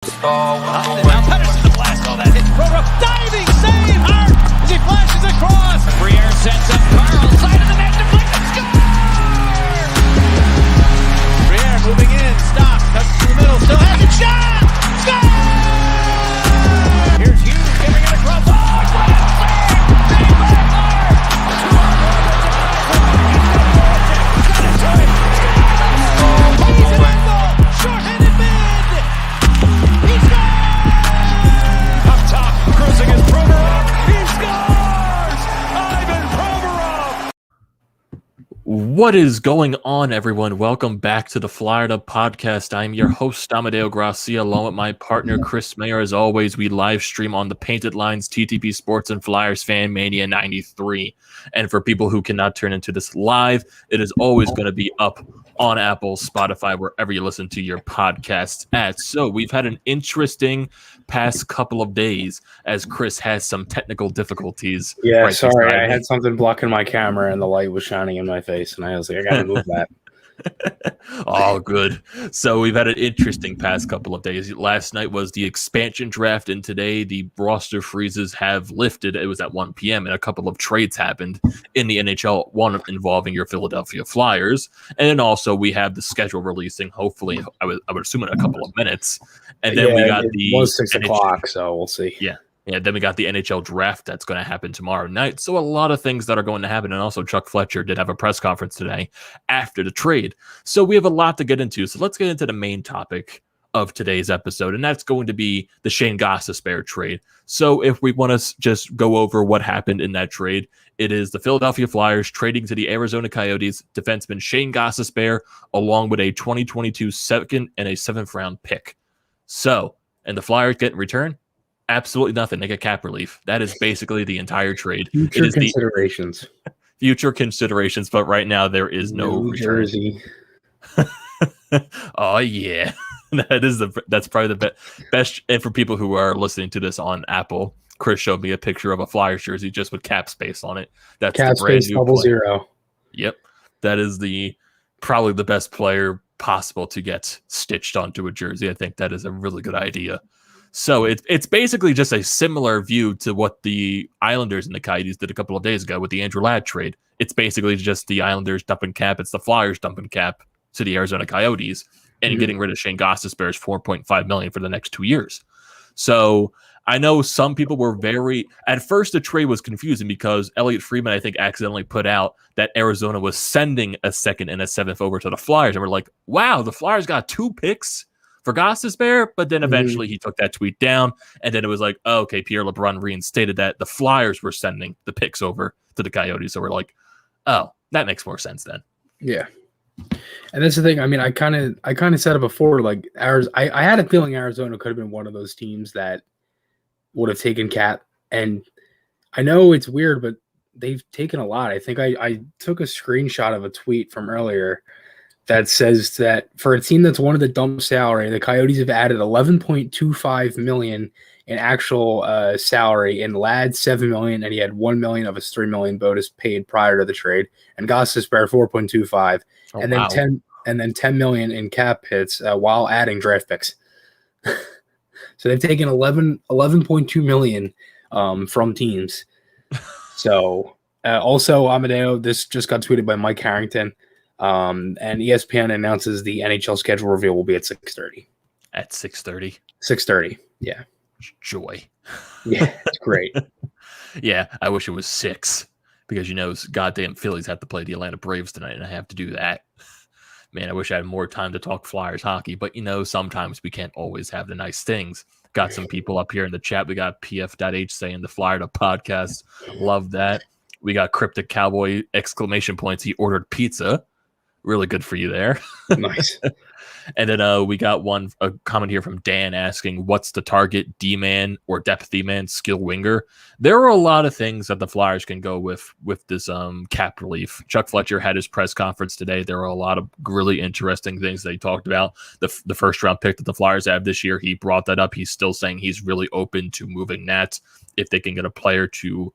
Now Pettersson to blast all that hit. Diving save hard as he flashes across. Briere sets up Carl, side of the net, deflected, score! Briere moving in, stops, cuts to the middle, still has a shot! Score! Here's Hughes giving it across. Oh, great save! Save by Maher! He's an angle! Short-handed mid! He scores! Up top, cruising is Provorov. He scores! Ivan Provorov! What is going on, everyone? Welcome back to the Flyer Up Podcast. I'm your host, Amedeo Grassia, along with my partner, Chris Maher. As always, we live stream on the Painted Lines, TTP Sports, and Flyers Fan Mania 93. And for people who cannot turn into this live, it is always going to be up on Apple, Spotify, wherever you listen to your podcasts at. So we've had an interesting past couple of days as Chris has some technical difficulties. Yeah, right, sorry, I had something blocking my camera and the light was shining in my face, and I was like, I gotta move that. All good. So we've had an interesting past couple of days. Last night was the expansion draft, and today the roster freezes have lifted. It was at 1 p.m. and a couple of trades happened in the NHL, one involving your Philadelphia Flyers, and then also we have the schedule releasing, hopefully, I would assume in a couple of minutes. And then we got it was 6 o'clock, so we'll see. Yeah, then we got the NHL draft that's going to happen tomorrow night. So a lot of things that are going to happen. And also Chuck Fletcher did have a press conference today after the trade. So we have a lot to get into. So let's get into the main topic of today's episode, and that's going to be the Shane Gostisbehere trade. So if we want to just go over what happened in that trade, it is the Philadelphia Flyers trading to the Arizona Coyotes defenseman Shane Gostisbehere along with a 2022 second and a 7th round pick. So, and the Flyers get in return absolutely nothing. They get cap relief. That is basically the entire trade. Future considerations. Future considerations, but right now there is no New return. Jersey. Oh yeah, that's probably the best. And for people who are listening to this on Apple, Chris showed me a picture of a Flyers jersey just with cap space on it. That's cap the brand space new 00. Yep, that is probably the best player possible to get stitched onto a jersey. I think that is a really good idea. So it's basically just a similar view to what the Islanders and the Coyotes did a couple of days ago with the Andrew Ladd trade. It's basically just the Islanders dumping cap. It's the Flyers dumping cap to the Arizona Coyotes and getting rid of Shane Gostisbehere's $4.5 million for the next 2 years. So I know some people were at first the trade was confusing because Elliot Friedman, I think, accidentally put out that Arizona was sending a 2nd and a 7th over to the Flyers. And we're like, wow, the Flyers got 2 picks for Gostisbehere, but then eventually he took that tweet down, and then it was like, oh, okay, Pierre LeBrun reinstated that the Flyers were sending the picks over to the Coyotes, so we're like, oh, that makes more sense then. Yeah, and that's the thing. I mean, I kind of said it before. Like, I had a feeling Arizona could have been one of those teams that would have taken cap, and I know it's weird, but they've taken a lot. I think I took a screenshot of a tweet from earlier that says that for a team that's one of the dump salary, the Coyotes have added $11.25 million in actual salary, and Ladd $7 million, and he had $1 million of his $3 million bonus paid prior to the trade, and Gostisbehere $4.25, and then $10 million in cap hits while adding draft picks. So they've taken $11.2 million from teams. So also Amedeo, this just got tweeted by Mike Harrington. And ESPN announces the NHL schedule reveal will be at 6:30. At 6:30? 6:30, yeah. Joy. Yeah, it's great. Yeah, I wish it was 6 because, goddamn Phillies have to play the Atlanta Braves tonight, and I have to do that. Man, I wish I had more time to talk Flyers hockey, but, sometimes we can't always have the nice things. Got some people up here in the chat. We got PF.H saying the Flyer Up Podcast. Love that. We got Cryptic Cowboy ! He ordered pizza. Really good for you there. Nice. And then we got a comment here from Dan asking, what's the target D-man or depth D-man skill winger? There are a lot of things that the Flyers can go with this cap relief. Chuck Fletcher had his press conference today. There are a lot of really interesting things that he talked about. The first round pick that the Flyers have this year, he brought that up. He's still saying he's really open to moving that if they can get a player to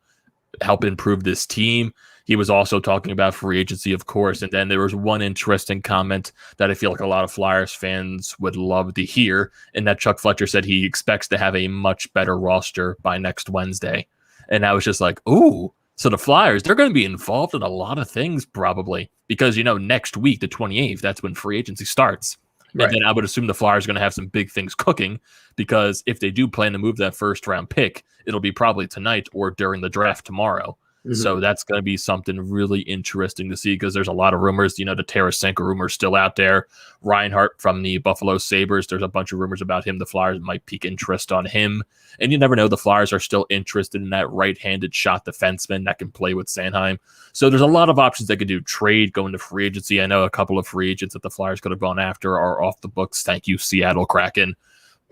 help improve this team. He was also talking about free agency, of course. And then there was one interesting comment that I feel like a lot of Flyers fans would love to hear, and that Chuck Fletcher said he expects to have a much better roster by next Wednesday. And I was just like, ooh, so the Flyers, they're going to be involved in a lot of things probably because, next week, the 28th, that's when free agency starts. Right. And then I would assume the Flyers are going to have some big things cooking because if they do plan to move that first round pick, it'll be probably tonight or during the draft tomorrow. Mm-hmm. So that's going to be something really interesting to see because there's a lot of rumors. The Tarasenko rumor is still out there. Reinhart from the Buffalo Sabres, there's a bunch of rumors about him. The Flyers might pique interest on him. And you never know, the Flyers are still interested in that right-handed shot defenseman that can play with Sanheim. So there's a lot of options they could do. Trade, go into free agency. I know a couple of free agents that the Flyers could have gone after are off the books. Thank you, Seattle Kraken.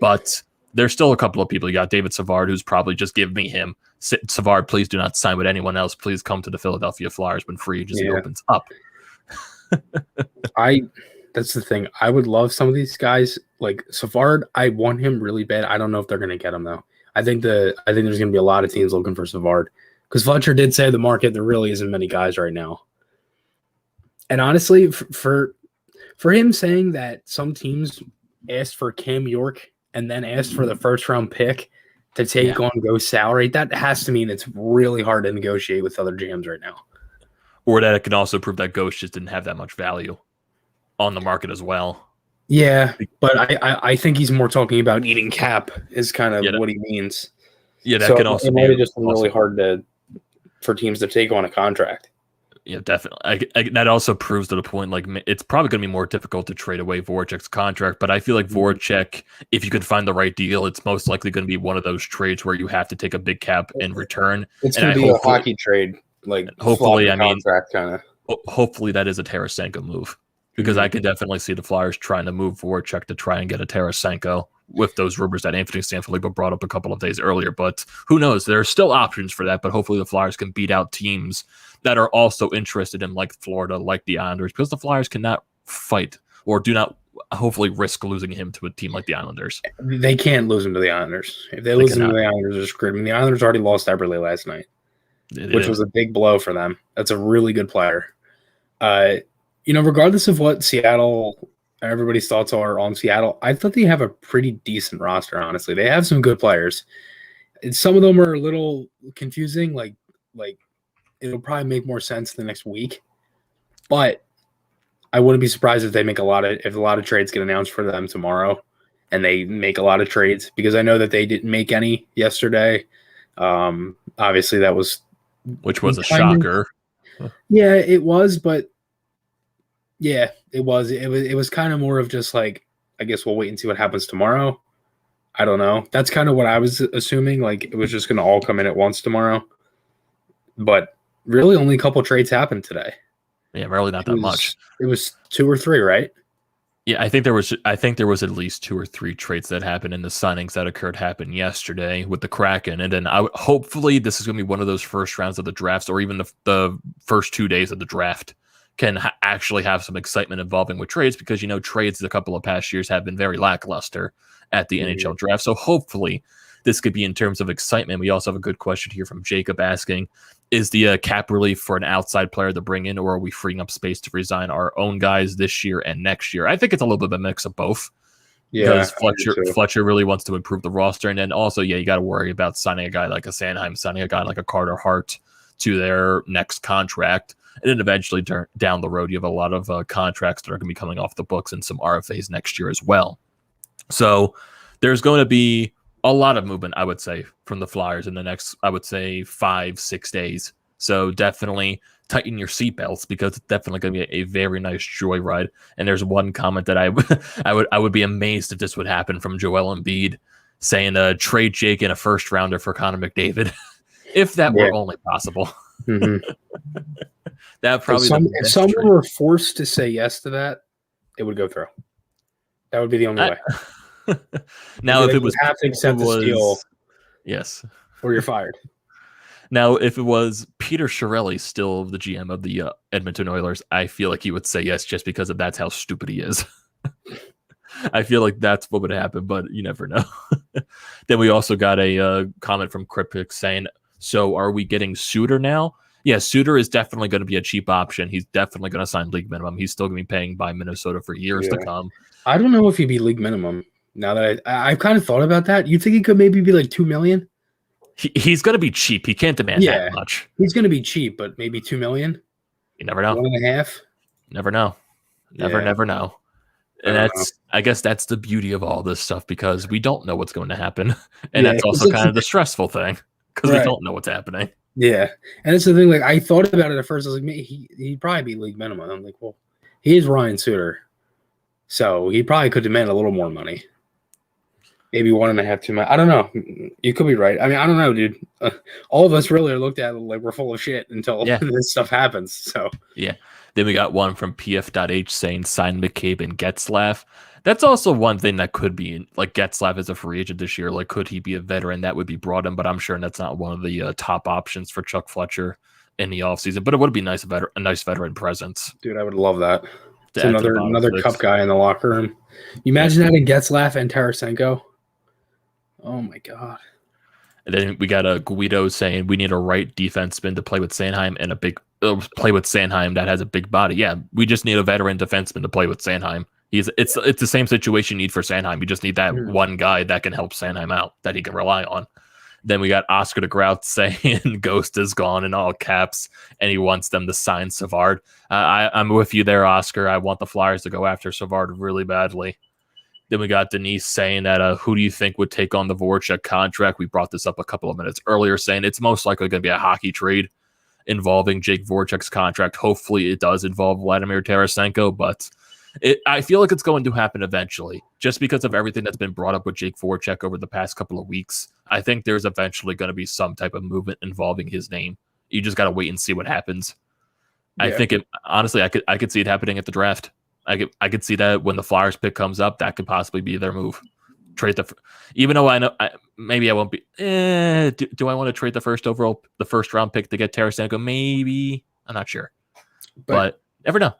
But there's still a couple of people. You got David Savard, who's probably just give me him. Savard, please do not sign with anyone else. Please come to the Philadelphia Flyers when free agency opens up. That's the thing. I would love some of these guys. Like Savard, I want him really bad. I don't know if they're going to get him, though. I think there's going to be a lot of teams looking for Savard. Because Fletcher did say the market, there really isn't many guys right now. And honestly, for him saying that some teams asked for Cam York and then asked for the first-round pick to take on Ghost salary, that has to mean it's really hard to negotiate with other GMs right now. Or that it can also prove that Ghost just didn't have that much value on the market as well. Yeah, but I think he's more talking about eating cap is kind of what he means. Yeah, that can also be just really hard for teams to take on a contract. Yeah, definitely. That also proves to the point, like, it's probably going to be more difficult to trade away Voracek's contract, but I feel like Voracek, if you could find the right deal, it's most likely going to be one of those trades where you have to take a big cap in return. It's going to be a hockey trade, like hopefully, contract kind of. Hopefully that is a Tarasenko move, because I could definitely see the Flyers trying to move Voracek to try and get a Tarasenko with those rumors that Anthony Sanfilippo brought up a couple of days earlier. But who knows? There are still options for that, but hopefully the Flyers can beat out teams that are also interested in, like Florida, like the Islanders, because the Flyers cannot fight or do not hopefully risk losing him to a team like the Islanders. They can't lose him to the Islanders. If they lose him to the Islanders, they're screwed. I mean, the Islanders already lost Eberle last night, which was a big blow for them. That's a really good player. Regardless of what Seattle, everybody's thoughts are on Seattle, I thought they have a pretty decent roster, honestly. They have some good players. And some of them are a little confusing, like it'll probably make more sense the next week. But I wouldn't be surprised if they make a lot of trades get announced for them tomorrow and they make a lot of trades, because I know that they didn't make any yesterday. Obviously that was a shocker. Yeah, it was, but yeah, it was. It was kind of more of just like, I guess we'll wait and see what happens tomorrow. I don't know. That's kind of what I was assuming. Like it was just going to all come in at once tomorrow. But really, only a couple trades happened today. Yeah, really not that much. It was 2 or 3, right? Yeah, I think there was at least 2 or 3 trades that happened, and the signings that happened yesterday with the Kraken. And then hopefully this is going to be one of those first rounds of the drafts, or even the first 2 days of the draft, can actually have some excitement involving with trades, because trades a couple of past years have been very lackluster at the NHL draft. So hopefully this could be in terms of excitement. We also have a good question here from Jacob asking, is the cap relief for an outside player to bring in, or are we freeing up space to resign our own guys this year and next year? I think it's a little bit of a mix of both. Yeah, because Fletcher really wants to improve the roster. And then also, you got to worry about signing a guy like a Sanheim, signing a guy like a Carter Hart to their next contract. And then eventually down the road, you have a lot of contracts that are going to be coming off the books and some RFAs next year as well. So there's going to be a lot of movement, I would say, from the Flyers in the next, I would say, 5-6 days. So definitely tighten your seatbelts, because it's definitely going to be a very nice joyride. And there's one comment that I would be amazed if this would happen, from Joel Embiid, saying trade Jake in a first rounder for Connor McDavid, if that were only possible. Mm-hmm. That probably if someone were forced to say yes to that, it would go through. That would be the only way. Now, if it was, you have to accept the steal, yes, or you're fired. Now, if it was Peter Chiarelli, still the GM of the Edmonton Oilers, I feel like he would say yes, just because that's how stupid he is. I feel like that's what would happen, but you never know. Then we also got a comment from Cryptic saying, so are we getting Suter now? Yeah, Suter is definitely going to be a cheap option. He's definitely going to sign league minimum. He's still going to be paying by Minnesota for years to come. I don't know if he'd be league minimum. Now that I've kind of thought about that, you think he could maybe be like $2 million? He's going to be cheap. He can't demand that much. He's going to be cheap, but maybe $2 million. You never know. 1.5. Never know. Never know. And I guess that's the beauty of all this stuff, because we don't know what's going to happen, and that's also kind of the stressful thing, because we don't know what's happening. Yeah, and that's the thing. Like, I thought about it at first. I was like, he'd probably be league minimum. I'm like, well, he is Ryan Suter, so he probably could demand a little more money. Maybe 1.5, 2 million. I don't know. You could be right. I mean, I don't know, dude. All of us really are looked at like we're full of shit until this stuff happens. So yeah. Then we got one from PF.H saying sign McCabe and Getzlaf. That's also one thing that could be, like, Getzlaf is a free agent this year. Like, could he be a veteran? That would be brought in, but I'm sure that's not one of the top options for Chuck Fletcher in the offseason. But it would be nice, a nice veteran presence. Dude, I would love that. It's another cup guy in the locker room. You imagine that in Getzlaf and Tarasenko? Oh, my God. And then we got a Guido saying we need a right defenseman to play with Sanheim and play with Sanheim that has a big body. Yeah, we just need a veteran defenseman to play with Sanheim. It's the same situation you need for Sanheim. You just need that one guy that can help Sanheim out, that he can rely on. Then we got Oscar de Groot saying Ghost is gone in all caps, and he wants them to sign Savard. I'm with you there, Oscar. I want the Flyers to go after Savard really badly. Then we got Denise saying that who do you think would take on the Voracek contract? We brought this up a couple of minutes earlier, saying it's most likely going to be a hockey trade involving Jake Voracek's contract. Hopefully it does involve Vladimir Tarasenko, but I feel like it's going to happen eventually, just because of everything that's been brought up with Jake Voracek over the past couple of weeks. I think there's eventually going to be some type of movement involving his name. You just got to wait and see what happens. Yeah. I think honestly, I could see it happening at the draft. I could see that when the Flyers pick comes up, that could possibly be their move. Trade even though I know maybe I won't be. Do I want to trade the first round pick to get Tarasenko? Maybe, I'm not sure, but never know.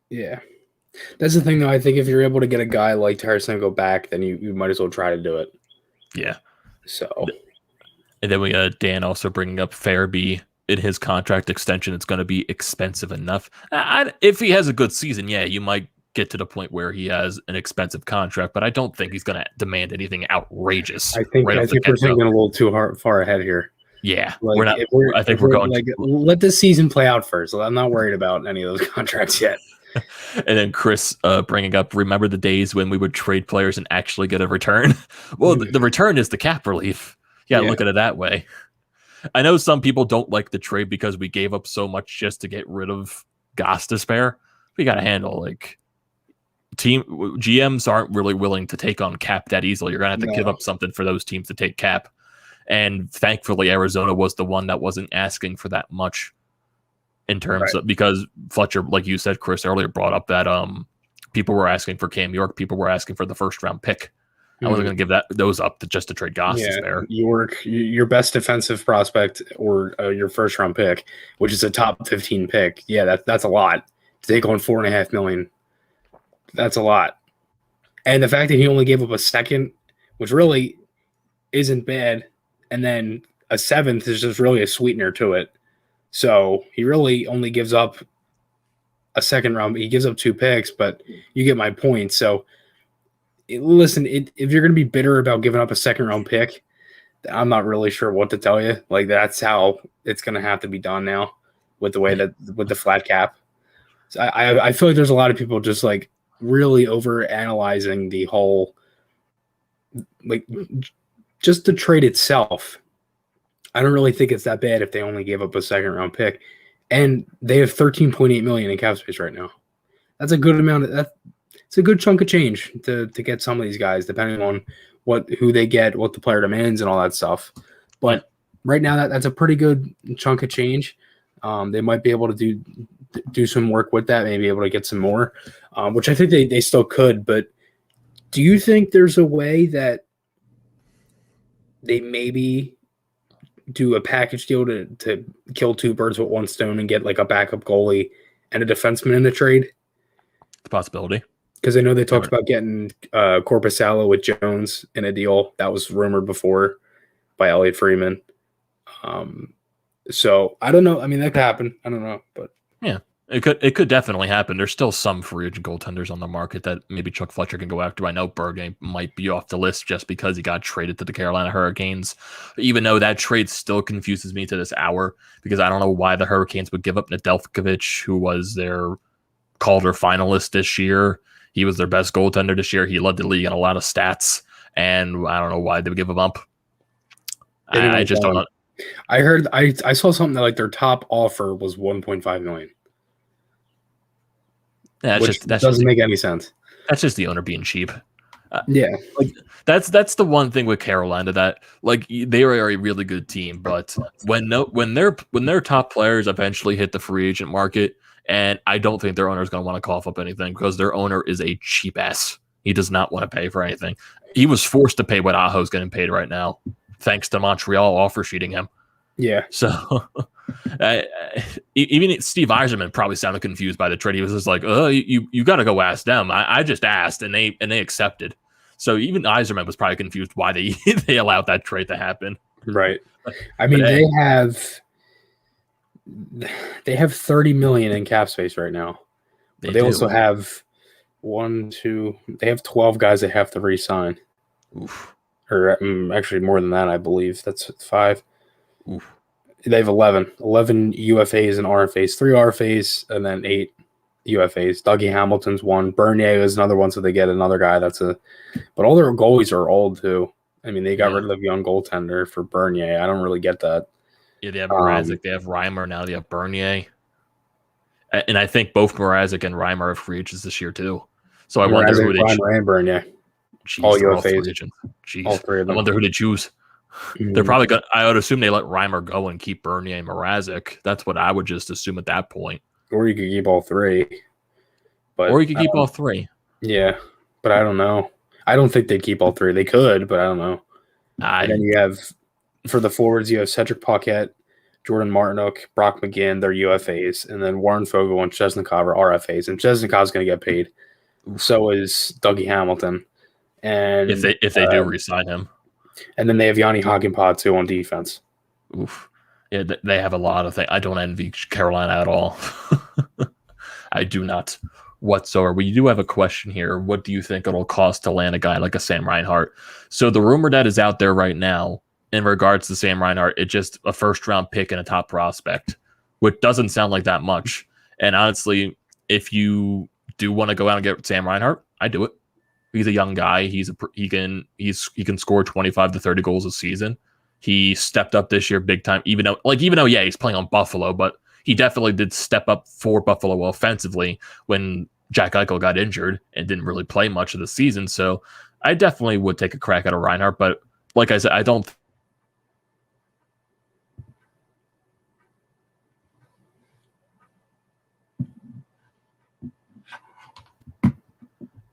Yeah. That's the thing, though. I think if you're able to get a guy like Tarasenko back, then you might as well try to do it. Yeah. So. And then we got Dan also bringing up Farabee in his contract extension. It's going to be expensive enough. If he has a good season, yeah, you might get to the point where he has an expensive contract, but I don't think he's going to demand anything outrageous. I think we're thinking a little too far ahead here. Yeah, like, we're not. I think we're going. Let this season play out first. I'm not worried about any of those contracts yet. And then Chris bringing up, remember the days when we would trade players and actually get a return? Well, the return is the cap relief. Yeah, look at it that way. I know some people don't like the trade because we gave up so much just to get rid of Gostisbehere. We got to handle, like, GMs aren't really willing to take on cap that easily. You're going to have to give up something for those teams to take cap. And thankfully, Arizona was the one that wasn't asking for that much. In terms of, because Fletcher, like you said, Chris, earlier brought up that people were asking for Cam York, people were asking for the first round pick. I wasn't going to give those up just to trade Gostisbehere. York, your best defensive prospect, or your first round pick, which is a top 15 pick. Yeah, that's a lot to take on $4.5 million. That's a lot, and the fact that he only gave up a second, which really isn't bad, and then a seventh is just really a sweetener to it. So he really only gives up a second round. He gives up 2 picks, but you get my point. So listen, if you're going to be bitter about giving up a second round pick, I'm not really sure what to tell you. Like, that's how it's going to have to be done now with the way that with the flat cap. So I feel like there's a lot of people just like really over analyzing the whole, like, just the trade itself. I don't really think it's that bad if they only gave up a second round pick, and they have $13.8 million in cap space right now. That's a good amount. It's a good chunk of change to get some of these guys, depending on who they get, what the player demands, and all that stuff. But right now, that's a pretty good chunk of change. They might be able to do some work with that, maybe able to get some more, which I think they still could. But do you think there's a way that they maybe do a package deal to kill 2 birds with 1 stone and get like a backup goalie and a defenseman in the trade? The possibility. Because I know they talked about getting Korpisalo with Jones in a deal that was rumored before by Elliot Freeman. So I don't know. I mean, that could happen. I don't know, but Yeah, it could definitely happen. There's still some free agent goaltenders on the market that maybe Chuck Fletcher can go after. I know Berge might be off the list just because he got traded to the Carolina Hurricanes, even though that trade still confuses me to this hour because I don't know why the Hurricanes would give up Nedeljkovic, who was their Calder finalist this year. He was their best goaltender this year. He led the league in a lot of stats, and I don't know why they would give him up. I just don't know. I heard I saw something that like their top offer was 1.5 million. Yeah, which doesn't make any sense. That's just the owner being cheap. Yeah, like that's the one thing with Carolina that like they are a really good team, but when their top players eventually hit the free agent market, and I don't think their owner is going to want to cough up anything because their owner is a cheap ass. He does not want to pay for anything. He was forced to pay what Aho's getting paid right now, thanks to Montreal offer sheeting him. Yeah. So even Steve Yzerman probably sounded confused by the trade. He was just like, "Oh, you got to go ask them." I just asked, and they accepted. So even Yzerman was probably confused why they allowed that trade to happen. Right. I mean, they have 30 million in cap space right now. But they also have they have 12 guys they have to re-sign. Oof. Or actually more than that, I believe. That's 5. Oof. They have 11 UFAs and RFAs, 3 RFAs, and then 8 UFAs. Dougie Hamilton's one. Bernier is another one, so they get another guy. But all their goalies are old too. I mean, they got rid of young goaltender for Bernier. I don't really get that. Yeah, they have Mrazek, they have Reimer, now they have Bernier. And I think both Mrazek and Reimer are free agents this year too. So I wonder who they choose. Reimer and Bernier. Jeez, all UFAs. All 3 of them. I wonder who they choose. They're probably going. I would assume they let Reimer go and keep Bernier and Mrazek. That's what I would just assume at that point. Or you could keep all 3. Or you could keep all 3. Yeah, but I don't know. I don't think they'd keep all 3. They could, but I don't know. And then you have, for the forwards, you have Cedric Paquette, Jordan Martinook, Brock McGinn, they're UFAs, and then Warren Fogle and Chesnikov are RFAs, and Chesnikov's going to get paid. So is Dougie Hamilton. And if they do re-sign him. And then they have Yanni Hagenpad too on defense. Oof. Yeah, they have a lot of things. I don't envy Carolina at all. I do not whatsoever. We do have a question here. What do you think it'll cost to land a guy like a Sam Reinhart? So the rumor that is out there right now in regards to Sam Reinhart, it's just a first-round pick and a top prospect, which doesn't sound like that much. And honestly, if you do want to go out and get Sam Reinhart, I do it. He's a young guy. He can score 25 to 30 goals a season. He stepped up this year big time, even though he's playing on Buffalo, but he definitely did step up for Buffalo offensively when Jack Eichel got injured and didn't really play much of the season. So I definitely would take a crack at a Reinhart, but like I said, I don't.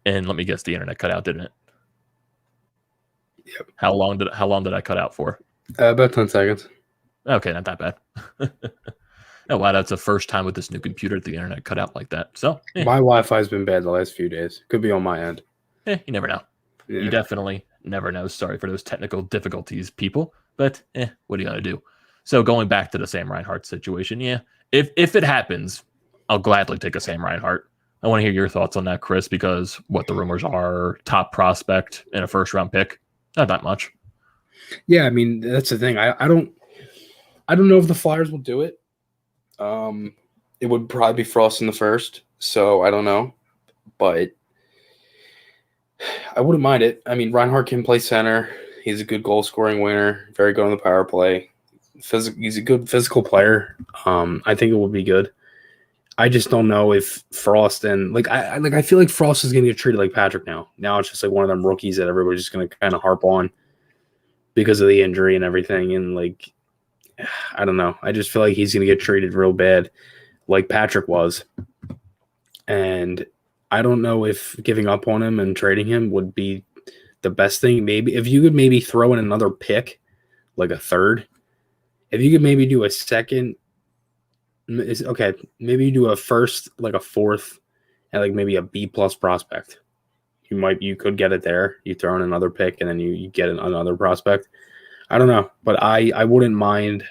And let me guess, the internet cut out, didn't it? Yep. How long did I cut out for? About 10 seconds. Okay, not that bad. Oh, wow, that's the first time with this new computer that the internet cut out like that. So my Wi-Fi's been bad the last few days. Could be on my end. You never know. Yeah. You definitely never know. Sorry for those technical difficulties, people. But what are you gonna do? So going back to the Sam Reinhart situation, if it happens, I'll gladly take a Sam Reinhart. I want to hear your thoughts on that, Chris, because what the rumors are, top prospect and a first-round pick, not that much. Yeah, I mean, that's the thing. I don't know if the Flyers will do it. It would probably be Frost in the first, so I don't know. But I wouldn't mind it. I mean, Reinhart can play center. He's a good goal-scoring winner, very good on the power play. He's a good physical player. I think it would be good. I just don't know if Frost and I feel like Frost is going to get treated like Patrick now. Now it's just like one of them rookies that everybody's just going to kind of harp on because of the injury and everything. And I don't know. I just feel like he's going to get treated real bad like Patrick was. And I don't know if giving up on him and trading him would be the best thing. Maybe if you could maybe throw in another pick, like a third, if you could maybe do a second. Okay, maybe you do a first, like a fourth, and maybe a B+ prospect. You could get it there. You throw in another pick, and then you get another prospect. I don't know, but I wouldn't mind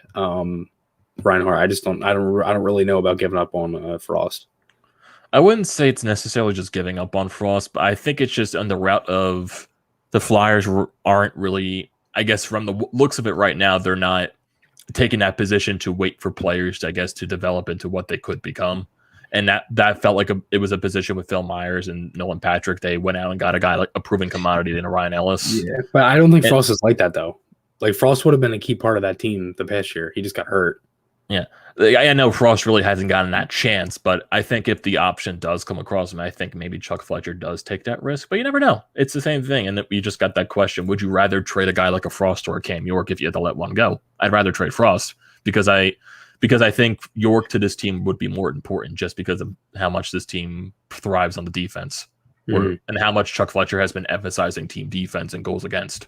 Reinhart. I don't really know about giving up on Frost. I wouldn't say it's necessarily just giving up on Frost, but I think it's just on the route of the Flyers aren't really, I guess from the looks of it right now, they're not taking that position to wait for players, I guess, to develop into what they could become. And that felt like it was a position with Phil Myers and Nolan Patrick. They went out and got a guy like a proven commodity in Ryan Ellis. Yeah, but I don't think Frost is like that, though. Like, Frost would have been a key part of that team the past year. He just got hurt. Yeah. I know Frost really hasn't gotten that chance, but I think if the option does come across him, I think maybe Chuck Fletcher does take that risk. But you never know. It's the same thing. And you just got that question. Would you rather trade a guy like a Frost or a Cam York if you had to let one go? I'd rather trade Frost because I think York to this team would be more important just because of how much this team thrives on the defense and how much Chuck Fletcher has been emphasizing team defense and goals against.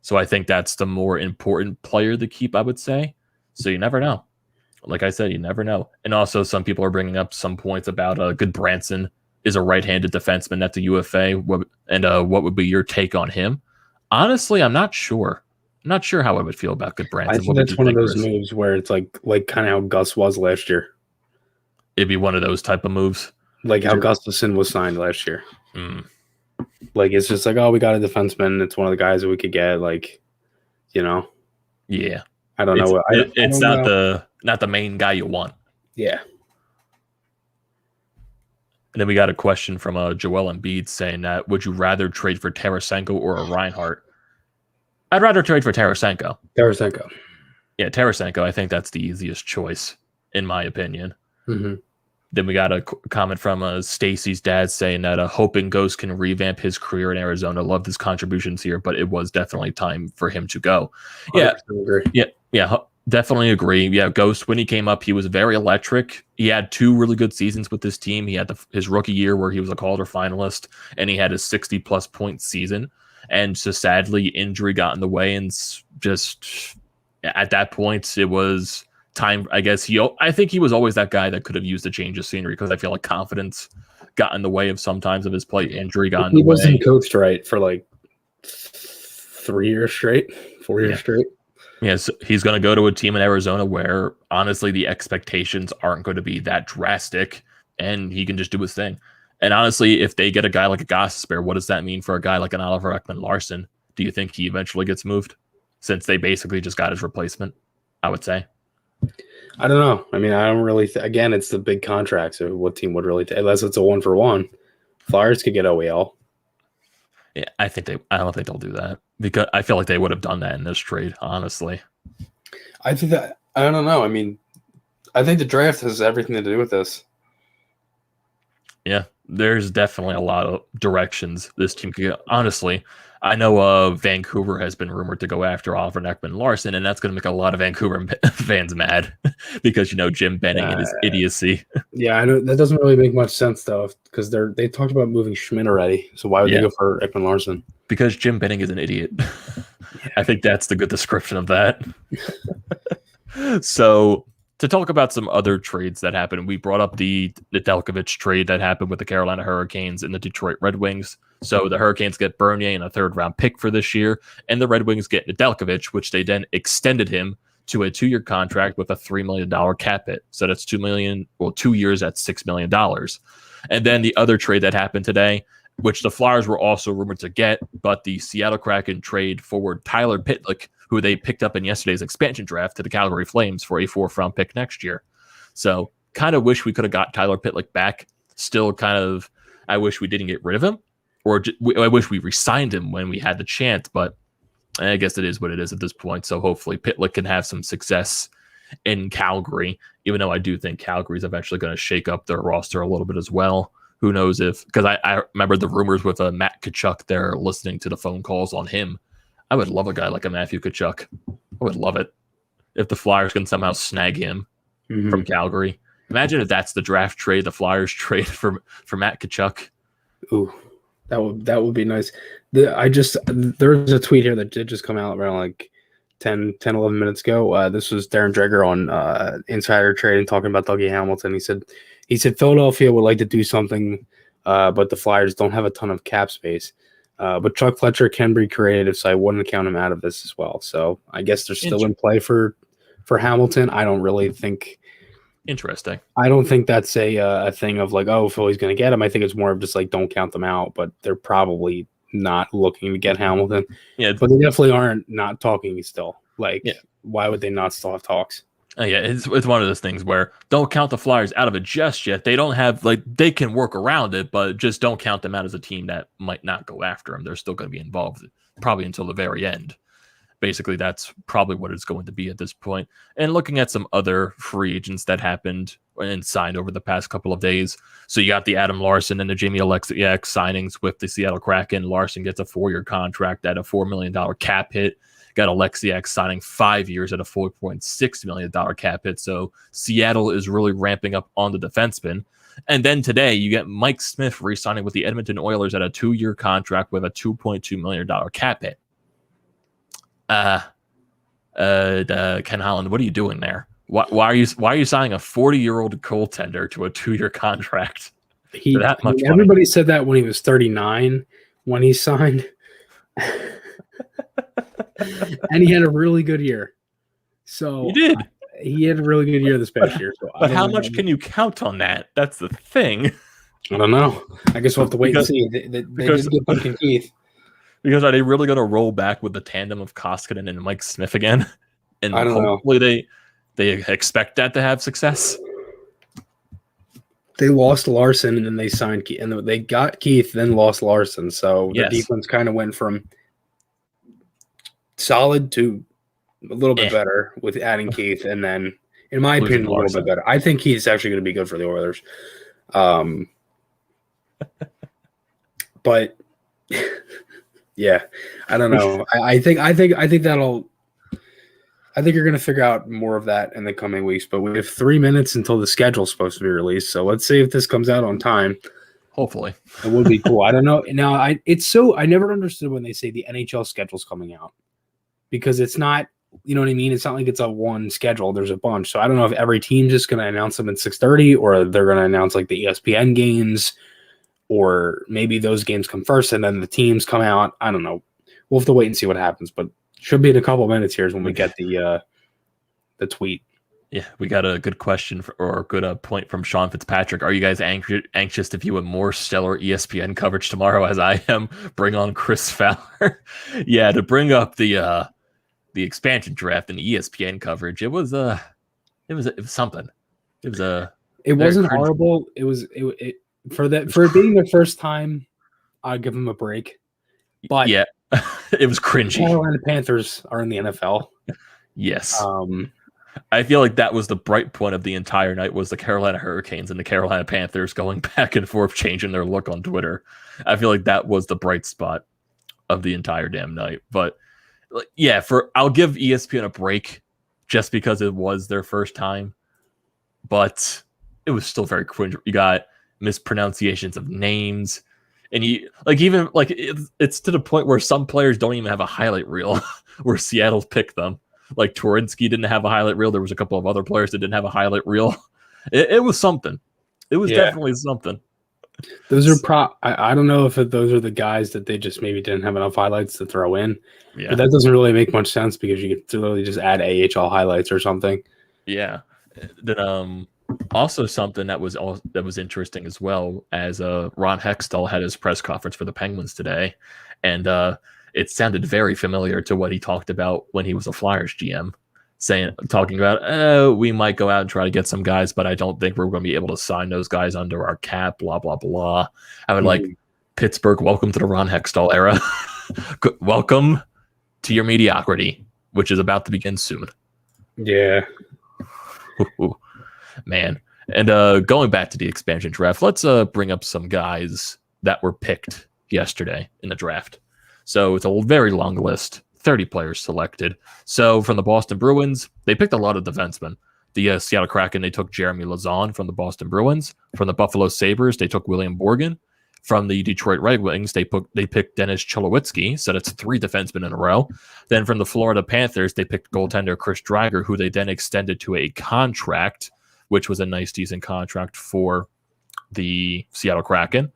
So I think that's the more important player to keep, I would say. So you never know. Like I said, you never know. And also some people are bringing up some points about Good Branson is a right-handed defenseman at the UFA. What would be your take on him? Honestly, I'm not sure. I'm not sure how I would feel about Good Branson. I think that's one of those moves where it's like kind of how Gus was last year. It'd be one of those type of moves. Like how Gustafsson was signed last year. Like, it's just like, oh, we got a defenseman. It's one of the guys that we could get. Like, Yeah. I don't know. It's not the main guy you want. Yeah. And then we got a question from Joel Embiid saying that, would you rather trade for Tarasenko or a Reinhart? I'd rather trade for Tarasenko. Yeah, Tarasenko. I think that's the easiest choice, in my opinion. Mm-hmm. Then we got a comment from Stacy's dad saying that hoping Ghost can revamp his career in Arizona. Loved his contributions here, but it was definitely time for him to go. Yeah, agree. Yeah, definitely agree. Yeah, Ghost, when he came up, he was very electric. He had 2 really good seasons with this team. He had his rookie year where he was a Calder finalist, and he had a 60-plus point season. And so sadly, injury got in the way, and just at that point, it was time. I guess I think he was always that guy that could have used a change of scenery because I feel like confidence got in the way of sometimes of his play. Injury got in the way. He wasn't coached right for like 4 years straight. Yeah, so he's going to go to a team in Arizona where honestly the expectations aren't going to be that drastic, and he can just do his thing. And honestly, if they get a guy like a Gostisbehere, what does that mean for a guy like an Oliver Ekman-Larsson? Do you think he eventually gets moved? Since they basically just got his replacement, I would say. I don't know. I mean, I don't really. Again, it's the big contract. So what team would really take? Unless it's a 1-for-1, Flyers could get OEL. Yeah, I don't think they'll do that because I feel like they would have done that in this trade. Honestly, I think that I don't know. I mean, I think the draft has everything to do with this. Yeah, there's definitely a lot of directions this team could go. Honestly, I know Vancouver has been rumored to go after Oliver Ekman-Larsson, and that's going to make a lot of Vancouver fans mad because Jim Benning and his idiocy. Yeah, I know that doesn't really make much sense though, because they talked about moving Schmidt already. So why would they go for Ekman-Larsson? Because Jim Benning is an idiot. I think that's the good description of that. So to talk about some other trades that happened, we brought up the Nedeljkovic trade that happened with the Carolina Hurricanes and the Detroit Red Wings. So the Hurricanes get Bernier and a 3rd-round pick for this year, and the Red Wings get Nedeljkovic, which they then extended him to a 2-year contract with a $3 million cap hit. So that's $2 million, 2 years at $6 million. And then the other trade that happened today, which the Flyers were also rumored to get, but the Seattle Kraken trade forward Tyler Pitlick, who they picked up in yesterday's expansion draft, to the Calgary Flames for a 4th-round pick next year. So kind of wish we could have got Tyler Pitlick back. Still I wish we didn't get rid of him, or I wish we re-signed him when we had the chance, but I guess it is what it is at this point. So hopefully Pitlick can have some success in Calgary, even though I do think Calgary's eventually going to shake up their roster a little bit as well. Who knows because I remember the rumors with Matt Tkachuk there, listening to the phone calls on him. I would love a guy like a Matthew Tkachuk. I would love it if the Flyers can somehow snag him from Calgary. Imagine if that's the draft trade, the Flyers trade for Matt Tkachuk. Ooh, that would be nice. There's a tweet here that did just come out around like 10, 11 minutes ago. This was Darren Dreger on Insider Trading talking about Dougie Hamilton. He said Philadelphia would like to do something, but the Flyers don't have a ton of cap space. But Chuck Fletcher can be creative, so I wouldn't count him out of this as well. So I guess they're still in play for For Hamilton, I don't really think. Interesting. I don't think that's a thing of like, oh, Philly's going to get him. I think it's more of just like, don't count them out, but they're probably not looking to get Hamilton. Yeah, but they definitely aren't not talking still. Like, why would they not still have talks? It's one of those things where don't count the Flyers out of it just yet. They don't have they can work around it, but just don't count them out as a team that might not go after them. They're still going to be involved probably until the very end. Basically, that's probably what it's going to be at this point. And looking at some other free agents that happened and signed over the past couple of days. So you got the Adam Larson and the Jamie Alexiak signings with the Seattle Kraken. Larson gets a 4-year contract at a $4 million cap hit. Got Alexiak signing 5 years at a $4.6 million cap hit. So Seattle is really ramping up on the defenseman. And then today you get Mike Smith re-signing with the Edmonton Oilers at a 2-year contract with a $2.2 million cap hit. Ken Holland, what are you doing there? Why are you signing a 40-year-old goaltender to a 2-year contract? Everybody said that when he was 39 when he signed. And he had a really good year. So he did. He had a really good year this past year. So but how much can you count on that? That's the thing. I don't know. I guess we'll have to wait and see. They did get Pumpkin Keith. Because are they really going to roll back with the tandem of Koskinen and Mike Smith again? And I don't know. They expect that to have success. They lost Larson and then they signed Keith, and they got Keith, then lost Larson. So the defense kind of went from solid to a little bit better with adding Keith, and then, in my opinion, a little bit better. I think Keith's actually going to be good for the Oilers. But yeah, I don't know. I think you're going to figure out more of that in the coming weeks. But we have 3 minutes until the schedule's supposed to be released. So let's see if this comes out on time. Hopefully, it would be cool. I don't know. Now, I never understood when they say the NHL schedule's coming out, because it's not. You know what I mean? It's not like it's a one schedule. There's a bunch. So I don't know if every team's just going to announce them at 6:30, or they're going to announce like the ESPN games, or maybe those games come first and then the teams come out. I don't know. We'll have to wait and see what happens, but should be in a couple of minutes here is when we get the tweet. Yeah, we got a good question or a good point from Sean Fitzpatrick. Are you guys anxious to view a more stellar ESPN coverage tomorrow as I am? Bring on Chris Fowler. Yeah, to bring up the expansion draft and the ESPN coverage, it was something. It wasn't horrible. It for it being their first time, I'll give them a break. But yeah, it was cringy. The Carolina Panthers are in the NFL. Yes. I feel like that was the bright point of the entire night, was the Carolina Hurricanes and the Carolina Panthers going back and forth, changing their look on Twitter. I feel like that was the bright spot of the entire damn night. But yeah, I'll give ESPN a break just because it was their first time, but it was still very cringe. You got mispronunciations of names, and it's to the point where some players don't even have a highlight reel where Seattle picked them. Like Torinsky didn't have a highlight reel. There was a couple of other players that didn't have a highlight reel. It was something. It was definitely something. Those are I don't know if those are the guys that they just maybe didn't have enough highlights to throw in. Yeah. But that doesn't really make much sense, because you could literally just add AHL highlights or something. Yeah. Then also something that was interesting as well, as Ron Hextall had his press conference for the Penguins today, and it sounded very familiar to what he talked about when he was a Flyers GM. Talking about, we might go out and try to get some guys, but I don't think we're going to be able to sign those guys under our cap, blah, blah, blah. I would like Pittsburgh, welcome to the Ron Hextall era. Welcome to your mediocrity, which is about to begin soon. Yeah. Ooh, man. And going back to the expansion draft, let's bring up some guys that were picked yesterday in the draft. So it's a very long list. 30 players selected. So from the Boston Bruins, they picked a lot of defensemen. The Seattle Kraken, they took Jeremy Lauzon from the Boston Bruins. From the Buffalo Sabres, they took William Borgen. From the Detroit Red Wings, they picked Dennis Cholowitsky, so that's 3 defensemen in a row. Then from the Florida Panthers, they picked goaltender Chris Driedger, who they then extended to a contract, which was a nice, decent contract for the Seattle Kraken.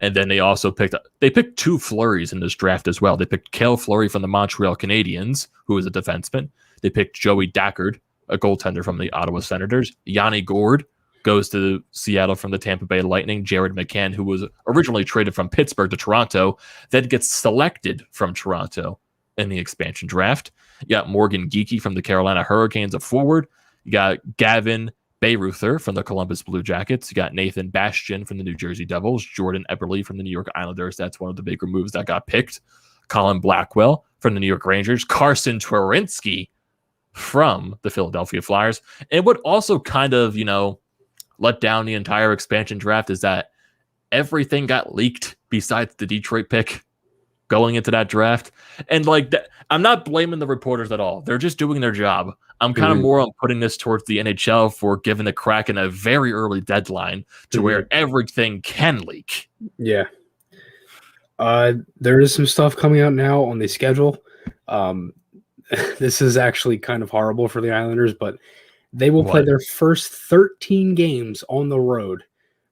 And then they also picked 2 Flurries in this draft as well. They picked Cale Fleury from the Montreal Canadiens, who is a defenseman. They picked Joey Dackard a goaltender from the Ottawa Senators. Yanni Gourde goes to Seattle from the Tampa Bay Lightning. Jared McCann, who was originally traded from Pittsburgh to Toronto, then gets selected from Toronto in the expansion draft. You got Morgan Geekie from the Carolina Hurricanes, a forward. You got Gavin Bayreuther from the Columbus Blue Jackets. You got Nathan Bastian from the New Jersey Devils. Jordan Eberle from the New York Islanders. That's one of the bigger moves that got picked. Colin Blackwell from the New York Rangers. Carson Twarynski from the Philadelphia Flyers. And what also kind of, let down the entire expansion draft is that everything got leaked besides the Detroit pick going into that draft. And I'm not blaming the reporters at all. They're just doing their job. I'm kind of more on putting this towards the NHL for giving the Kraken a very early deadline to where everything can leak. Yeah. There is some stuff coming out now on the schedule. This is actually kind of horrible for the Islanders, but they will play their first 13 games on the road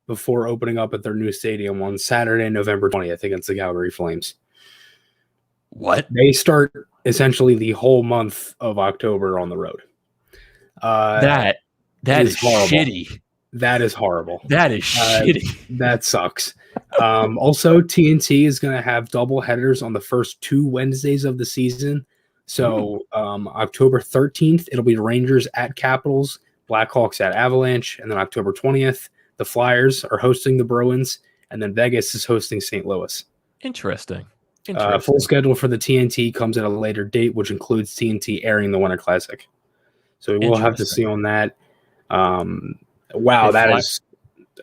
before opening up at their new stadium on Saturday, November 20th against the Calgary Flames. What? They start essentially the whole month of October on the road. That is horrible. shitty. That is horrible. That is shitty. That sucks. Also, TNT is going to have double headers on the first 2 Wednesdays of the season. So October 13th, it'll be Rangers at Capitals, Blackhawks at Avalanche, and then October 20th, the Flyers are hosting the Bruins, and then Vegas is hosting St. Louis. Interesting. Full schedule for the TNT comes at a later date, which includes TNT airing the Winter Classic. So we'll have to see on that. Wow, that is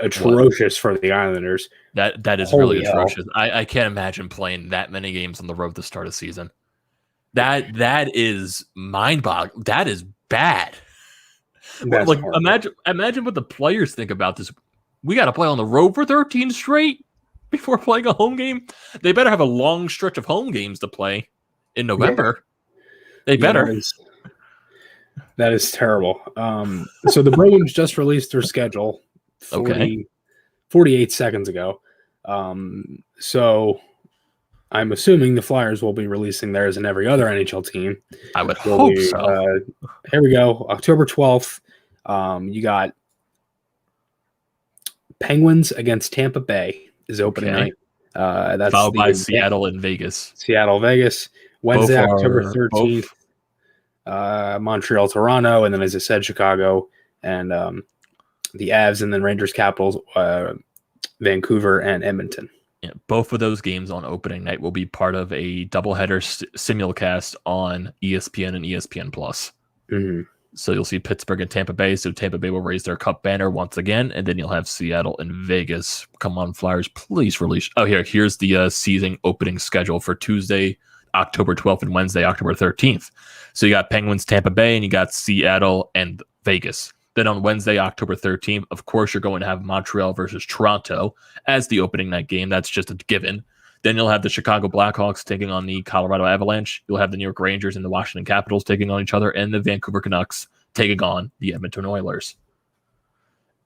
atrocious for the Islanders. That is really atrocious. I can't imagine playing that many games on the road to start a season. That is mind-boggling. That is bad. Imagine what the players think about this. We got to play on the road for 13 straight before playing a home game. They better have a long stretch of home games to play in November. They better. That is terrible. So the Bruins just released their schedule 48 seconds ago. So I'm assuming the Flyers will be releasing theirs and every other NHL team. I would hope so. Here we go. October 12th. You got Penguins against Tampa Bay is opening night. That's followed by Seattle and Vegas. Seattle, Vegas. Wednesday, October 13th. Montreal, Toronto, and then, as I said, Chicago and the Avs, and then Rangers, Capitals, Vancouver, and Edmonton. Yeah, both of those games on opening night will be part of a doubleheader simulcast on ESPN and ESPN Plus. So you'll see Pittsburgh and Tampa Bay. So Tampa Bay will raise their cup banner once again, and then you'll have Seattle and Vegas. Come on, Flyers, please release. Oh, here's the season opening schedule for Tuesday, October 12th, and Wednesday, October 13th. So you got Penguins, Tampa Bay, and you got Seattle and Vegas. Then on Wednesday, October 13th, of course, you're going to have Montreal versus Toronto as the opening night game. That's just a given. Then you'll have the Chicago Blackhawks taking on the Colorado Avalanche. You'll have the New York Rangers and the Washington Capitals taking on each other, and the Vancouver Canucks taking on the Edmonton Oilers.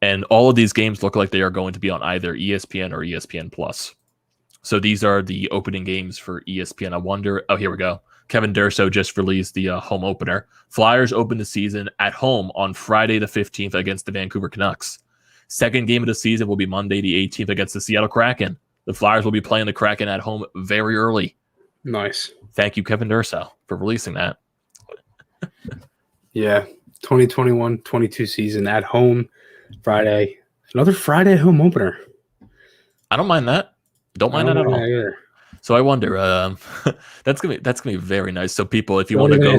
And all of these games look like they are going to be on either ESPN or ESPN Plus. So these are the opening games for ESPN. I wonder. Oh, here we go. Kevin Durso just released the home opener. Flyers open the season at home on Friday the 15th against the Vancouver Canucks. Second game of the season will be Monday the 18th against the Seattle Kraken. The Flyers will be playing the Kraken at home very early. Nice. Thank you, Kevin Durso, for releasing that. Yeah, 2021-22 season at home Friday. Another Friday home opener. I don't mind that. Don't mind that at all. Either. So I wonder, that's gonna be very nice. So people, if you want to go,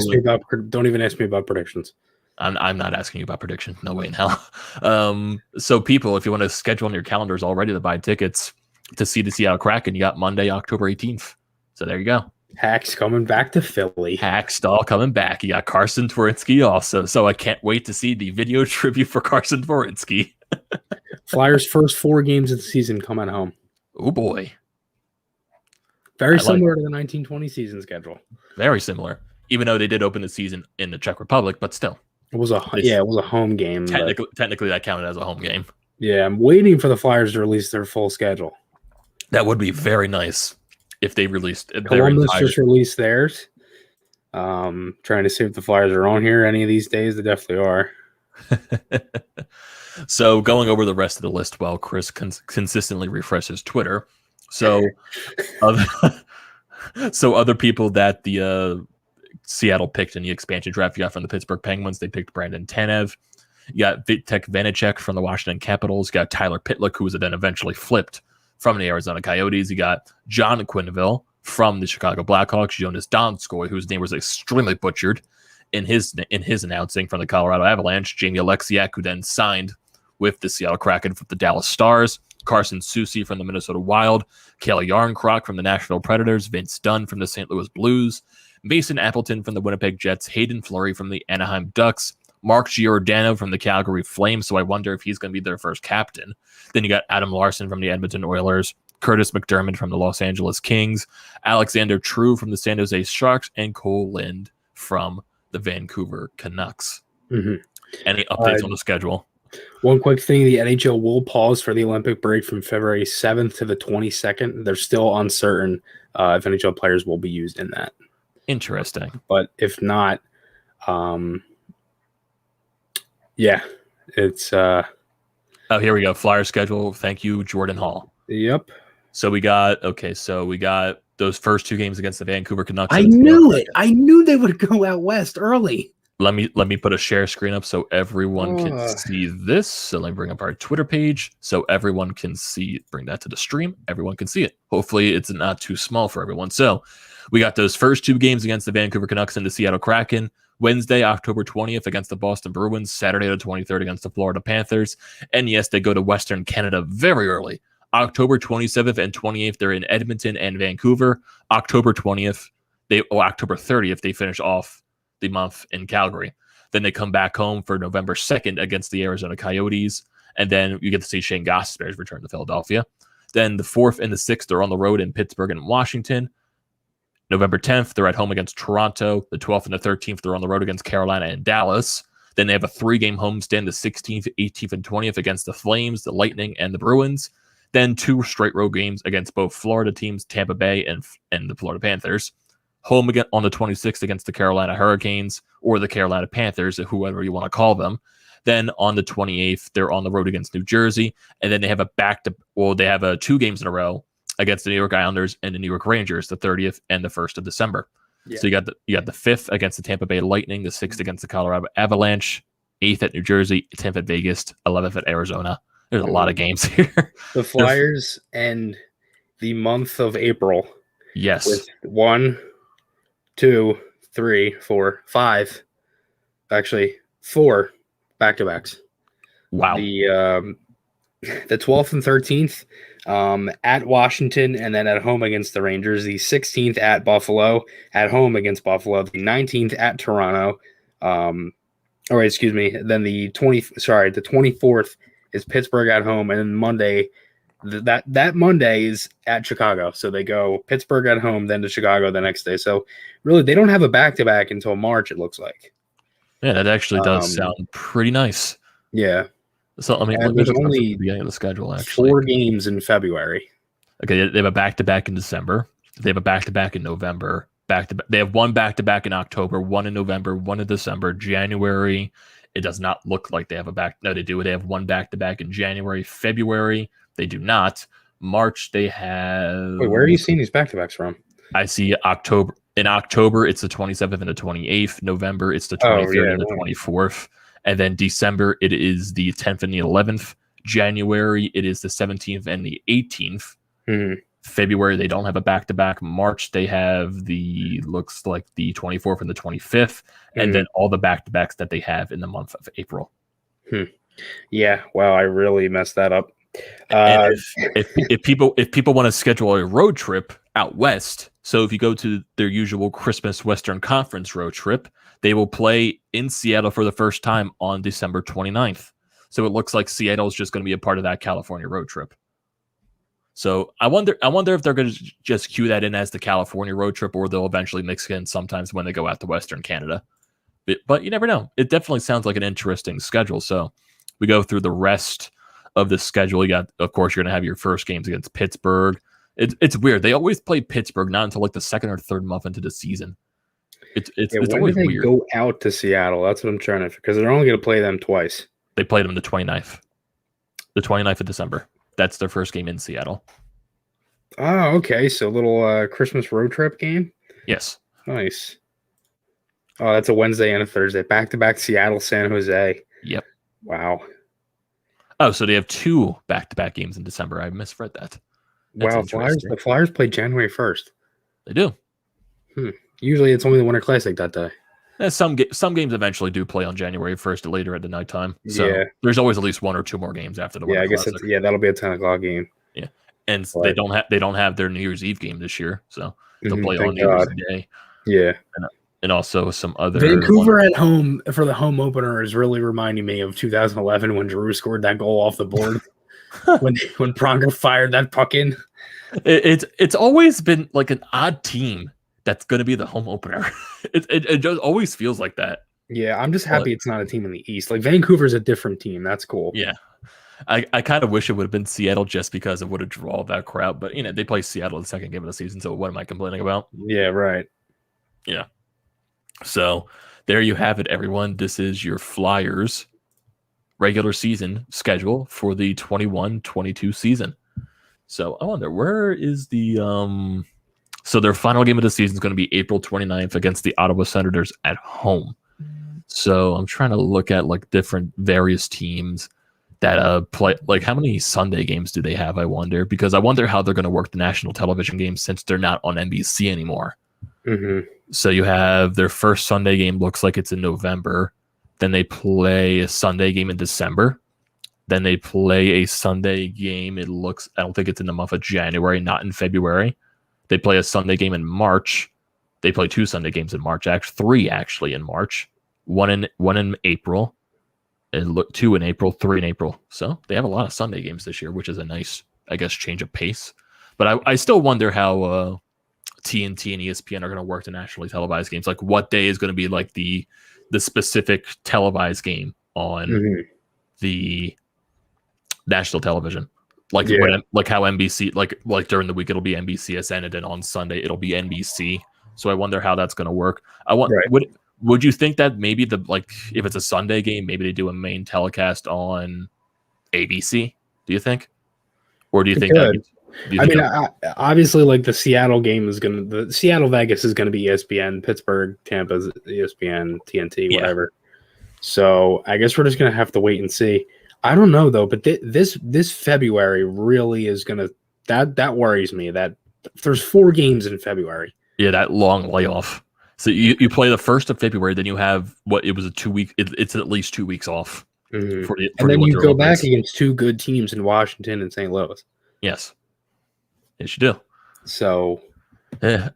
don't even ask me about predictions. I'm not asking you about predictions. No way in hell. So people, if you want to schedule on your calendars already to buy tickets to see the Seattle Kraken, you got Monday, October 18th. So there you go. Hack's coming back to Philly. Hackstall coming back. You got Carson Twarynski also. So I can't wait to see the video tribute for Carson Twarynski. Flyers' first 4 games of the season come at home. Oh boy. Very similar to the 1920 season schedule. Very similar. Even though they did open the season in the Czech Republic, but still. It was a home game. Technically that counted as a home game. Yeah, I'm waiting for the Flyers to release their full schedule. That would be very nice if they released Columbus just released theirs. Trying to see if the Flyers are on here any of these days. They definitely are. So going over the rest of the list while Chris consistently refreshes Twitter. So other people that the Seattle picked in the expansion draft, you got from the Pittsburgh Penguins, they picked Brandon Tanev. You got Vitek Vanacek from the Washington Capitals. You got Tyler Pitlick, who was then eventually flipped from the Arizona Coyotes. You got John Quenneville from the Chicago Blackhawks. Jonas Donskoy, whose name was extremely butchered in his announcing, from the Colorado Avalanche. Jamie Alexiak, who then signed with the Seattle Kraken from the Dallas Stars. Carson Soucy from the Minnesota Wild. Cale Yarncroc from the Nashville Predators. Vince Dunn from the St. Louis Blues. Mason Appleton from the Winnipeg Jets. Hayden Fleury from the Anaheim Ducks. Mark Giordano from the Calgary Flames, so I wonder if he's going to be their first captain. Then you got Adam Larson from the Edmonton Oilers, Curtis McDermott from the Los Angeles Kings, Alexander True from the San Jose Sharks, and Cole Lind from the Vancouver Canucks. Mm-hmm. Any updates on the schedule? One quick thing, the NHL will pause for the Olympic break from February 7th to the 22nd. They're still uncertain if NHL players will be used in that. Interesting. But if not, yeah, it's oh, here we go. Flyer schedule. Thank you, Jordan Hall. Yep. So we got those first two games against the Vancouver Canucks. I knew it. I knew they would go out west early. Let me put a share screen up so everyone can see this. So let me bring up our Twitter page so everyone can see. Bring that to the stream. Everyone can see it. Hopefully it's not too small for everyone. So we got those first two games against the Vancouver Canucks and the Seattle Kraken. Wednesday, October 20th against the Boston Bruins. Saturday the 23rd against the Florida Panthers. And yes, they go to Western Canada very early. October 27th and 28th, they're in Edmonton and Vancouver. October 30th, they finish off the month in Calgary. Then they come back home for November 2nd against the Arizona Coyotes. And then you get to see Shane Gostisbehere return to Philadelphia. Then the 4th and the 6th, they're on the road in Pittsburgh and Washington. November 10th, they're at home against Toronto. The 12th and the 13th, they're on the road against Carolina and Dallas. Then they have a 3-game homestand, the 16th, 18th, and 20th against the Flames, the Lightning, and the Bruins. Then 2 straight road games against both Florida teams, Tampa Bay and the Florida Panthers. Home again on the 26th against the Carolina Hurricanes or the Carolina Panthers, whoever you want to call them. Then on the 28th, they're on the road against New Jersey. And then they have they have 2 games in a row against the New York Islanders and the New York Rangers, the 30th and the 1st of December. Yeah. So you got the 5th against the Tampa Bay Lightning, the 6th against the Colorado Avalanche, 8th at New Jersey, 10th at Vegas, 11th at Arizona. There's a lot of games here. The Flyers end the month of April. Yes. With 1, 2, 3, 4, 5. Actually, 4 back-to-backs. Wow. The 12th and 13th at Washington, and then at home against the Rangers. The 16th at Buffalo, at home against Buffalo. The 19th at Toronto. Then the 24th is Pittsburgh at home, and then Monday, that Monday is at Chicago. So they go Pittsburgh at home, then to Chicago the next day. So really, they don't have a back-to-back until March, it looks like. Yeah, that actually does sound pretty nice. Yeah. So I mean, there's only the beginning of the schedule actually 4 games in February. Okay, they have a back-to-back in December. They have a back-to-back in November. Back-to-back. They have 1 back-to-back in October, 1 in November, 1 in December. January, it does not look like they have a back. No, they do. They have 1 back-to-back in January. February, they do not. March, they have. Wait, where are you seeing these back-to-backs from? I see October. In October, it's the 27th and the 28th. November, it's the 23rd and the 24th. And then December, it is the 10th and the 11th. January, it is the 17th and the 18th. Mm-hmm. February, they don't have a back-to-back. March, they have looks like the 24th and the 25th. Mm-hmm. And then all the back-to-backs that they have in the month of April. Yeah, wow, I really messed that up. If people want to schedule a road trip out west, so if you go to their usual Christmas Western Conference road trip, they will play in Seattle for the first time on December 29th. So it looks like Seattle is just going to be a part of that California road trip. So I wonder if they're going to just cue that in as the California road trip, or they'll eventually mix it in sometimes when they go out to Western Canada. But you never know. It definitely sounds like an interesting schedule. So we go through the rest of the schedule. You got, of course, you're going to have your first games against Pittsburgh. It's weird. They always play Pittsburgh not until like the second or third month into the season. It's when always do they weird. go out to Seattle? That's what I'm trying to, because they're only going to play them twice. They played them the 29th. The 29th of December. That's their first game in Seattle. Oh, okay. So little Christmas road trip game. Yes. Nice. Oh, that's a Wednesday and a Thursday. Back-to-back Seattle, San Jose. Yep. Wow. Oh, so they have 2 back-to-back games in December. I misread that. That's Wow, interesting. the Flyers play January 1st. They do. Usually it's only the Winter Classic that day. Some games eventually do play on January 1st later at the nighttime. So there's always at least 1 or 2 more games after the Winter Classic. That'll be a 10 o'clock game. Yeah. And But they don't have their New Year's Eve game this year. So they'll play on thank New Year's God. Day. Yeah. And also some other Vancouver at home for the home opener is really reminding me of 2011 when Drew scored that goal off the board. when Pronger fired that puck in. It's always been like an odd team that's going to be the home opener. It just always feels like that. Yeah, I'm just happy it's not a team in the East. Like Vancouver's a different team. That's cool. Yeah. I kind of wish it would have been Seattle just because it would have drawn that crowd. But, they play Seattle the second game of the season, so what am I complaining about? Yeah, right. Yeah. So there you have it, everyone. This is your Flyers regular season schedule for the 21-22 season. So I wonder, where is the so their final game of the season is going to be April 29th against the Ottawa Senators at home. So I'm trying to look at like different various teams that play. Like, how many Sunday games do they have, I wonder? Because I wonder how they're going to work the national television games since they're not on NBC anymore. Mm-hmm. So you have their first Sunday game, looks like it's in November. Then they play a Sunday game in December. Then they play a Sunday game. I don't think it's in the month of January, not in February. They play a Sunday game in March. They play 2 Sunday games in March, 3 actually in March. One in April. And 2 in April, 3 in April. So they have a lot of Sunday games this year, which is a nice, I guess, change of pace. But I still wonder how TNT and ESPN are going to work the nationally televised games. Like, what day is going to be like the specific televised game on the national television? Like, like how NBC, like during the week it'll be NBCSN, and then on Sunday it'll be NBC. So I wonder how that's going to work. Would you think that maybe if it's a Sunday game, maybe they do a main telecast on ABC? Do you think, or do you think that? Obviously, like the Seattle game the Seattle Vegas is going to be ESPN, Pittsburgh, Tampa's ESPN, TNT, whatever. So I guess we're just going to have to wait and see. I don't know though, but this February really is going to that worries me. That there's 4 games in February. Yeah, that long layoff. So you play the 1st of February, then you have it was a 2-week. It's at least 2 weeks off. And then you go back against 2 good teams in Washington and St. Louis. Yes, you do. So,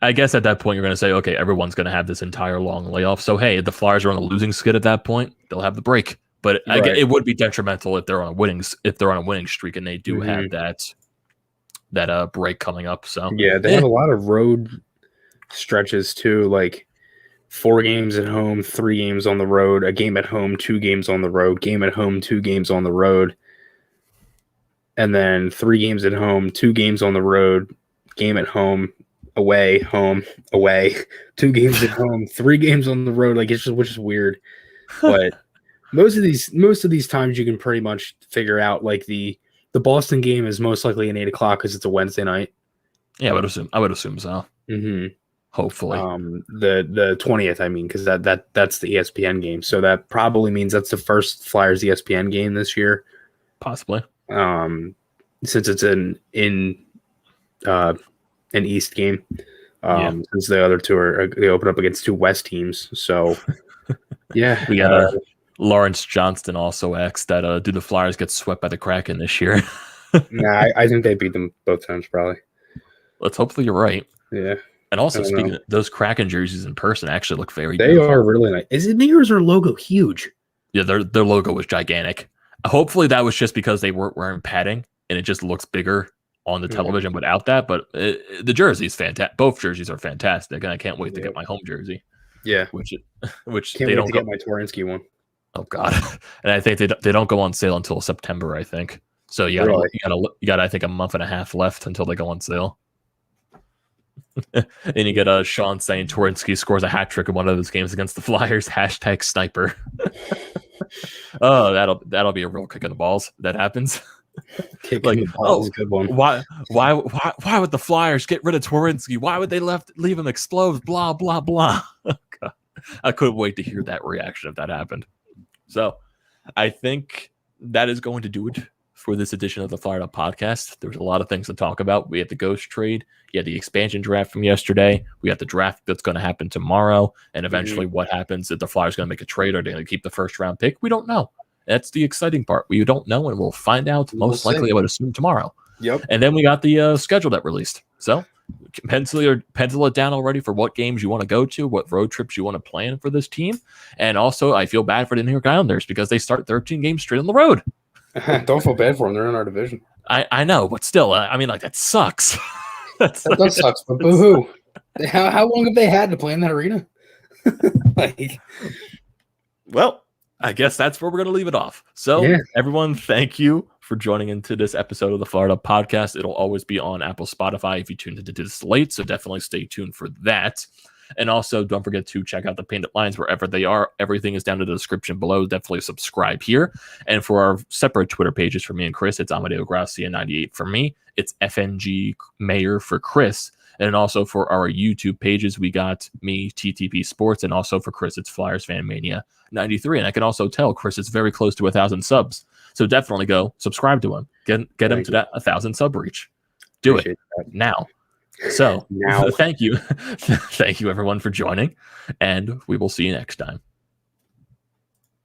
I guess at that point you're going to say, okay, everyone's going to have this entire long layoff. So hey, if the Flyers are on a losing skid at that point, they'll have the break. But it would be detrimental if they're on a winning streak and they do have that break coming up. So yeah, they have a lot of road stretches too, like 4 games at home, 3 games on the road, a game at home, 2 games on the road, game at home, 2 games on the road, and then 3 games at home, 2 games on the road, game at home, away, 2 games at home, 3 games on the road. Like, it's just, which is weird, but most of these times you can pretty much figure out. Like the Boston game is most likely an 8 o'clock because it's a Wednesday night. Yeah, I would assume so. Mm-hmm. Hopefully, the 20th. I mean, because that's the ESPN game, so that probably means that's the first Flyers ESPN game this year, possibly. Since it's an East game, since the other 2 they open up against 2 West teams. So yeah, we got Lawrence Johnston also asks that do the Flyers get swept by the Kraken this year? Nah, I think they beat them both times probably. Let's hope that you're right. Yeah. And also, speaking of those Kraken jerseys in person, actually look very They beautiful. Are really nice. Is it me or is their logo huge? Yeah, their logo was gigantic. Hopefully that was just because they weren't wearing padding and it just looks bigger on the television without that. But the jersey is fantastic. Both jerseys are fantastic, and I can't wait to get my home jersey. Yeah, which can't they wait to get my Torrinsky one. Oh God, and I think they don't go on sale until September. I think so. You got I think a month and a half left until they go on sale. And you get Sean saying Turinsky scores a hat trick in one of those games against the Flyers. #sniper. Oh, that'll be a real kick in the balls if that happens. Kick in the balls, good one. Why would the Flyers get rid of Turinsky? Why would they leave him exposed? Blah blah blah. God. I couldn't wait to hear that reaction if that happened. So I think that is going to do it for this edition of the Fired Up Podcast. There's a lot of things to talk about. We had the Ghost trade. You had the expansion draft from yesterday. We got the draft that's going to happen tomorrow. And eventually what happens if the Flyers going to make a trade? Are they going to keep the first round pick? We don't know. That's the exciting part. We don't know, and we'll find out most likely, I would assume, tomorrow. Yep. And then we got the schedule that released. So pencil it down already for what games you want to go to, what road trips you want to plan for this team. And also, I feel bad for the New York Islanders because they start 13 games straight on the road. Don't feel bad for them. They're in our division. I know, but still, I mean, like, that sucks. That does suck, but boo-hoo. How long have they had to play in that arena? Well, I guess that's where we're going to leave it off. So, Everyone, thank you for joining into this episode of the Fired Up Podcast. It'll always be on Apple, Spotify if you tuned into this late, so definitely stay tuned for that. And also, don't forget to check out the Painted Lines wherever they are. Everything is down in the description below. Definitely subscribe here. And for our separate Twitter pages for me and Chris, it's Amedeo Grassia 98 for me. It's FNG Maher for Chris. And also for our YouTube pages, we got me, TTP Sports, and also for Chris, it's Flyers Fan Mania 93. And I can also tell Chris is very close to 1,000 subs. So definitely go subscribe to him. Get him to that 1,000 sub reach. Do it now. So thank you. Thank you, everyone, for joining. And we will see you next time.